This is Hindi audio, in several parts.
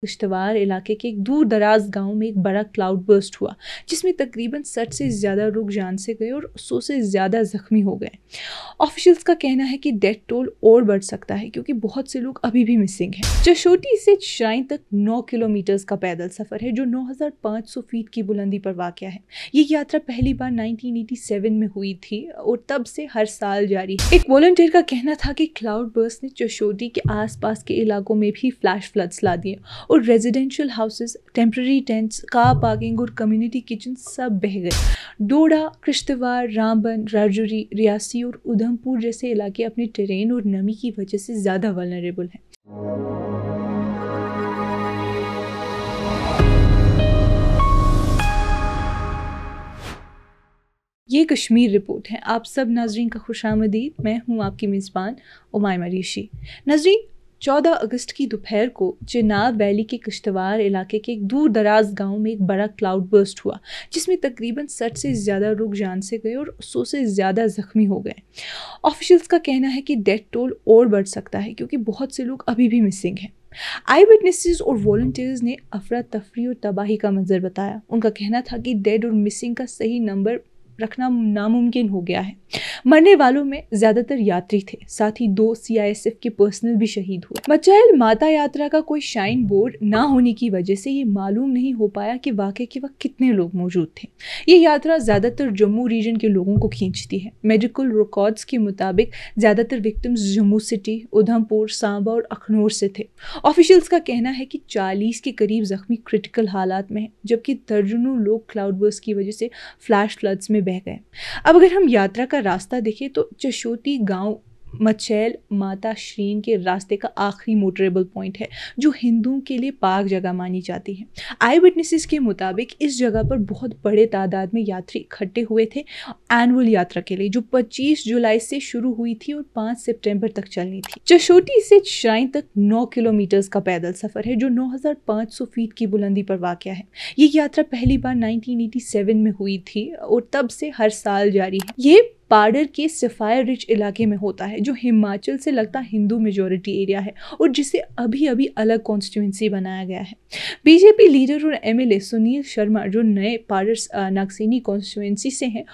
किश्तवाड़ इलाके के एक दूर दराज गांव में एक बड़ा क्लाउड बर्स्ट हुआ जिसमें तकरीबन 60 से ज़्यादा लोग जान से गए और 100 से ज़्यादा जख्मी हो गए। ऑफिशियल्स का कहना है कि डेथ टोल और बढ़ सकता है क्योंकि बहुत से लोग अभी भी मिसिंग हैं। चशोटी से श्राइन तक 9 किलोमीटर का पैदल सफ़र है जो 9,500 फीट की बुलंदी पर वाक़या है। ये यात्रा पहली बार 1987 में हुई थी और तब से हर साल जारी है। एक वॉलंटियर का कहना था कि क्लाउड बर्स्ट ने चशोटी के आसपास के इलाकों में भी फ्लैश फ्लड्स ला दिए और residential houses, temporary tents, car parking और कम्युनिटी किचन सब बह गए। डोडा, किश्तवाड़, रामबन, राजौरी, रियासी और उधमपुर जैसे इलाके अपने टेरेन और नमी की वजह से ज़्यादा वल्नरेबल हैं। ये कश्मीर रिपोर्ट है। आप सब नाजरीन का खुशामदीद। मैं हूँ आपकी मेज़बान उमायमा ऋषि। नाजरीन, 14 अगस्त की दोपहर को चिनाब वैली के किश्तवाड़ इलाके के एक दूर दराज गांव में एक बड़ा क्लाउड बर्स्ट हुआ जिसमें तकरीबन 60 से ज़्यादा लोग जान से गए और 100 से ज़्यादा जख्मी हो गए। ऑफिशियल्स का कहना है कि डेथ टोल और बढ़ सकता है क्योंकि बहुत से लोग अभी भी मिसिंग हैं। आई विटनेसेस और वॉलंटियर्स ने अफरा तफरी और तबाही का मंजर बताया। उनका कहना था कि डेड और मिसिंग का सही नंबर रखना नामुमकिन हो गया है। मरने वालों में ज्यादातर यात्री थे, साथ ही 2 CISF के पर्सनल भी शहीद हुए। मचैल माता यात्रा का कोई शाइन बोर्ड ना होने की वजह से ये मालूम नहीं हो पाया कि वाकई के वक्त कितने लोग मौजूद थे। ये यात्रा ज्यादातर जम्मू रीजन के लोगों को खींचती है। मेडिकल रिकॉर्ड्स के मुताबिक ज्यादातर विक्टिम्स जम्मू सिटी, उधमपुर, सांबा और अखनौर से थे। ऑफिशियल्स का कहना है कि 40 के करीब जख्मी क्रिटिकल हालात में हैं, जबकि दर्जनों लोग क्लाउड बर्स्ट की वजह से फ्लैश फ्लड्स में बह गए। अब अगर हम यात्रा का रास्ता देखें तो चशोटी गांव मचैल माता श्रीन के रास्ते का आखिरी मोटरेबल पॉइंट है जो हिंदुओं के लिए पाक जगह मानी जाती है। आई विटनेसेस के मुताबिक इस जगह पर बहुत बड़े तादाद में यात्री इकट्ठे हुए थे एनुअल यात्रा के लिए, जो 25 जुलाई से शुरू हुई थी और 5 सितंबर तक चलनी थी। चशोटी से श्राइन तक 9 किलोमीटर का पैदल सफर है जो 9,500 फीट की बुलंदी पर वाक़या है। ये यात्रा पहली बार 1987 में हुई थी और तब से हर साल जारी है। ये पाडर के सफायर रिच इलाके में होता है जो हिमाचल से लगता हिंदू मेजॉरिटी एरिया है और जिसे अभी अभी अलग कॉन्स्टिट्यूंसी बनाया गया है। बीजेपी लीडर और MLA सुनील शर्मा, जो नए पाडर नागसेनी कॉन्स्टिट्यूंसी से हैं,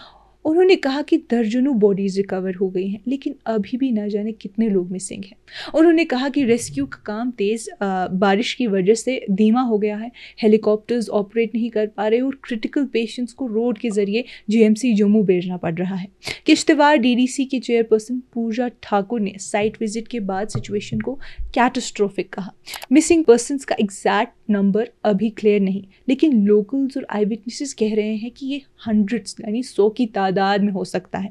उन्होंने कहा कि दर्जनों बॉडीज रिकवर हो गई हैं लेकिन अभी भी ना जाने कितने लोग मिसिंग हैं। उन्होंने कहा कि रेस्क्यू का काम तेज़ बारिश की वजह से धीमा हो गया है, हेलीकॉप्टर्स ऑपरेट नहीं कर पा रहे और क्रिटिकल पेशेंट्स को रोड के जरिए GMC जम्मू भेजना पड़ रहा है। किश्तवाड़ DDC की चेयरपर्सन पूजा ठाकुर ने साइट विजिट के बाद सिचुएशन को कैटास्ट्रोफिक कहा। मिसिंग पर्सनस का एग्जैक्ट नंबर अभी क्लियर नहीं, लेकिन लोकल्स और आई विटनेसेस कह रहे हैं कि ये हंड्रेड्स यानी 100 की तादाद में हो सकता है।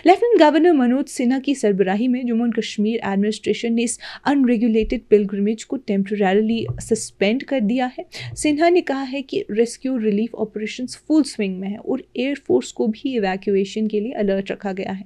लेफ्टिनेंट गवर्नर मनोज सिन्हा की सरबराही में जम्मू एंड कश्मीर एडमिनिस्ट्रेशन ने इस अनरेगुलेटेड पिलग्रिमेज को टेम्पररीली सस्पेंड कर दिया है। सिन्हा ने कहा है कि rescue relief operations full swing में है और एयरफोर्स को भी इवैक्यूएशन के लिए अलर्ट रखा गया है।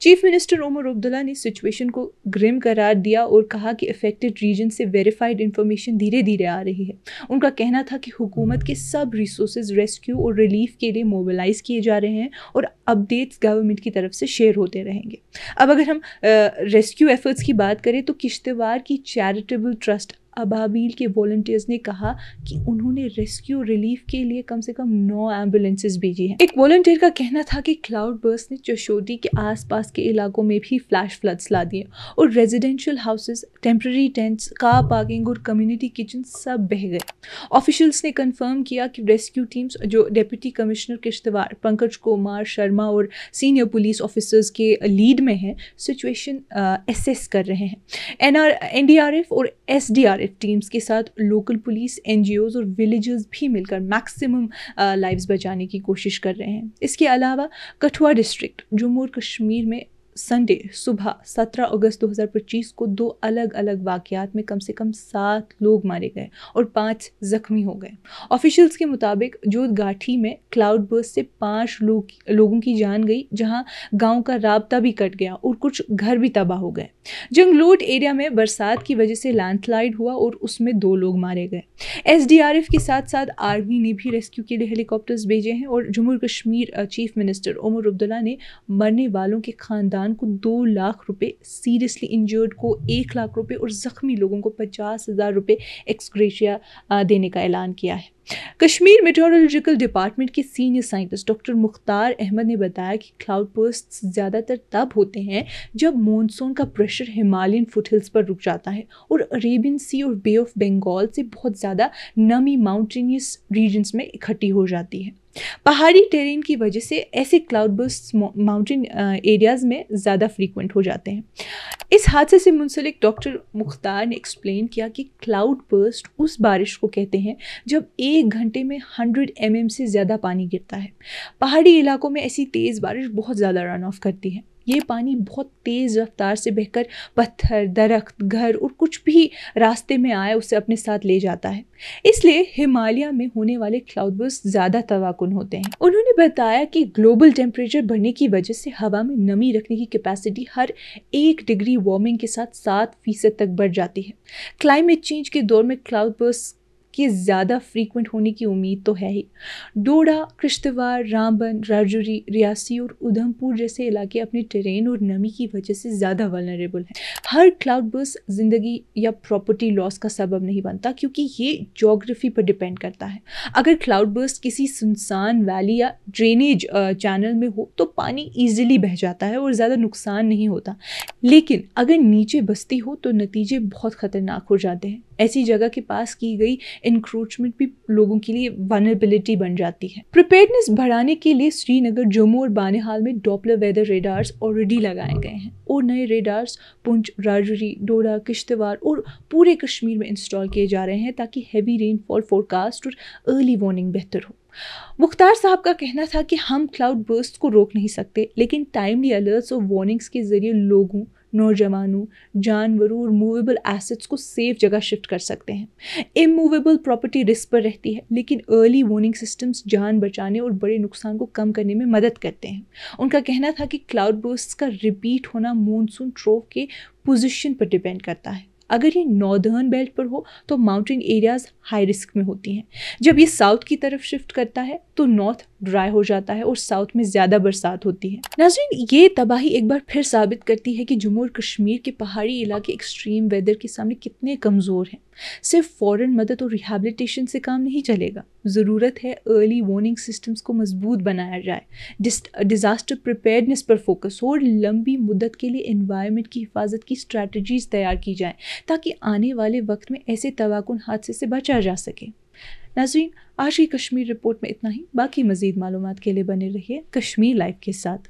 चीफ मिनिस्टर ओमर अब्दुल्ला ने सिचुएशन को ग्रिम करार दिया और कहा कि अफेक्टेड रीजन से वेरीफाइड इंफॉर्मेशन धीरे धीरे आ रही है। उनका कहना था कि हुकूमत के सब रिसोर्सेज रेस्क्यू और रिलीफ के लिए मोबिलाइज किए जा रहे हैं और अपडेट्स गवर्नमेंट की तरफ से शेयर होते रहेंगे। अब अगर हम रेस्क्यू एफर्ट्स की बात करें तो किश्तवाड़ की चैरिटेबल ट्रस्ट अबाबील के वॉलंटियर्स ने कहा कि उन्होंने रेस्क्यू रिलीफ के लिए कम से कम 9 एम्बुलेंसेज भेजी हैं। एक वॉलंटियर का कहना था कि क्लाउड बर्स्ट ने चशोटी के आसपास के इलाकों में भी फ्लैश फ्लड्स ला दिए और residential houses, temporary tents, car parking और कम्युनिटी किचन सब बह गए। ऑफिशियल्स ने कंफर्म किया कि रेस्क्यू टीम्स, जो डिप्टी कमिश्नर किश्तवाड़ पंकज कुमार शर्मा और सीनियर पुलिस ऑफिसर्स के लीड में हैं, सिचुएशन एसेस कर रहे हैं। NDRF और SDRF टीम्स के साथ लोकल पुलिस, NGOs और विलेजर्स भी मिलकर मैक्सिमम लाइव्स बचाने की कोशिश कर रहे हैं। इसके अलावा कठुआ डिस्ट्रिक्ट जम्मू और कश्मीर में संडे सुबह 17 अगस्त 2025 को 2 अलग अलग वाक़यात में कम से कम 7 लोग मारे गए और 5 जख्मी हो गए। ऑफिशियल्स के मुताबिक जोत गाठी में क्लाउड बर्स्ट से 5 लोगों की जान गई, जहां गांव का राब्ता भी कट गया और कुछ घर भी तबाह हो गए। जंगलोट एरिया में बरसात की वजह से लैंडस्लाइड हुआ और उसमें 2 लोग मारे गए। SDRF के साथ साथ आर्मी ने भी रेस्क्यू के लिए हेलीकॉप्टर्स भेजे हैं और जम्मू कश्मीर चीफ मिनिस्टर ओमर अब्दुल्ला ने मरने वालों के खानदान इंसान को 2 लाख रुपए, सीरियसली इंजर्ड को 1 लाख रुपए और ज़ख्मी लोगों को 50,000 रुपए एक्स ग्रेशिया देने का ऐलान किया है। कश्मीर मेट्रोलॉजिकल डिपार्टमेंट के senior scientist doctor Mukhtar Ahmad ने बताया कि क्लाउड बर्स्ट्स ज़्यादातर तब होते हैं जब मॉनसून का प्रेशर हिमालयन फुटहिल्स पर रुक जाता है और अरेबियन सी और बे ऑफ बंगाल से बहुत ज़्यादा नमी माउंटेनियस रीजन्स में इकट्ठी हो जाती है। पहाड़ी टेरेन की वजह से ऐसे क्लाउड बर्स्ट माउंटेन एरियाज़ में ज़्यादा फ्रीक्वेंट हो जाते हैं। इस हादसे से मुंसलिक डॉक्टर मुख्तार ने एक्सप्लेन किया कि क्लाउड बर्स्ट उस बारिश को कहते हैं जब 1 घंटे में 100 mm से ज़्यादा पानी गिरता है। पहाड़ी इलाकों में ऐसी तेज़ बारिश बहुत ज़्यादा रन ऑफ करती है। ये पानी बहुत तेज़ रफ्तार से बहकर पत्थर, दरख्त, घर और कुछ भी रास्ते में आए उसे अपने साथ ले जाता है। इसलिए हिमालय में होने वाले क्लाउड बर्स्ट ज़्यादा तवाकुन होते हैं। उन्होंने बताया कि ग्लोबल टेम्परेचर बढ़ने की वजह से हवा में नमी रखने की कैपेसिटी हर 1 डिग्री वार्मिंग के साथ 7% तक बढ़ जाती है। क्लाइमेट चेंज के दौर में क्लाउड बर्स्ट के ज़्यादा फ्रीक्वेंट होने की उम्मीद तो है ही। डोडा, किश्तवाड़, रामबन, राजौरी, रियासी और उधमपुर जैसे इलाके अपने टेरेन और नमी की वजह से ज़्यादा वल्नरेबल हैं। हर क्लाउड बर्स्ट ज़िंदगी या प्रॉपर्टी लॉस का सबब नहीं बनता क्योंकि ये ज्योग्राफी पर डिपेंड करता है। अगर क्लाउड बर्स्ट किसी सुनसान वैली या ड्रेनेज चैनल में हो तो पानी ईजिली बह जाता है और ज़्यादा नुकसान नहीं होता, लेकिन अगर नीचे बस्ती हो तो नतीजे बहुत ख़तरनाक हो जाते हैं। ऐसी जगह के पास की गई इंक्रोचमेंट भी लोगों के लिए वनरेबिलिटी बन जाती है। प्रिपेयर्डनेस बढ़ाने के लिए श्रीनगर, जम्मू और बानेहाल में डॉपलर वेदर रेडार्स ऑलरेडी लगाए गए हैं और नए रेडार्स पुंछ, राजौरी, डोडा, किश्तवाड़ और पूरे कश्मीर में इंस्टॉल किए जा रहे हैं ताकि हैवी रेनफॉल फोरकास्ट और अर्ली वार्निंग बेहतर हो। मुख्तार साहब का कहना था कि हम क्लाउड बर्स्ट को रोक नहीं सकते, लेकिन टाइमली अलर्ट्स और वार्निंग्स के जरिए लोगों, नौजवानों, जानवरों और मूवेबल एसेट्स को सेफ जगह शिफ्ट कर सकते हैं। इमूवेबल प्रॉपर्टी रिस्क पर रहती है, लेकिन अर्ली वार्निंग सिस्टम्स जान बचाने और बड़े नुकसान को कम करने में मदद करते हैं। उनका कहना था कि क्लाउड बर्स्ट का रिपीट होना मॉनसून ट्रोव के पोजीशन पर डिपेंड करता है। अगर ये नॉर्दर्न बेल्ट पर हो तो माउंटेन एरियाज हाई रिस्क में होती हैं। जब ये साउथ की तरफ शिफ्ट करता है तो नॉर्थ ड्राई हो जाता है और साउथ में ज़्यादा बरसात होती है। नाज़रीन, ये तबाही एक बार फिर साबित करती है कि जम्मू और कश्मीर के पहाड़ी इलाके एक्सट्रीम वेदर के सामने कितने कमज़ोर हैं। सिर्फ फौरन मदद और रिहैबिलिटेशन से काम नहीं चलेगा। ज़रूरत है अर्ली वार्निंग सिस्टम्स को मजबूत बनाया जाए, डिज़ास्टर प्रिपेयर्डनेस पर फोकस हो और लंबी मुद्दत के लिए एनवायरनमेंट की हिफाजत की स्ट्रैटेजीज तैयार की जाएँ ताकि आने वाले वक्त में ऐसे तवाकुन हादसे से बचा जा सके। नाज़रीन, आज की कश्मीर रिपोर्ट में इतना ही। बाकी मज़ीद मालूमात के लिए बने रहिए कश्मीर लाइव के साथ।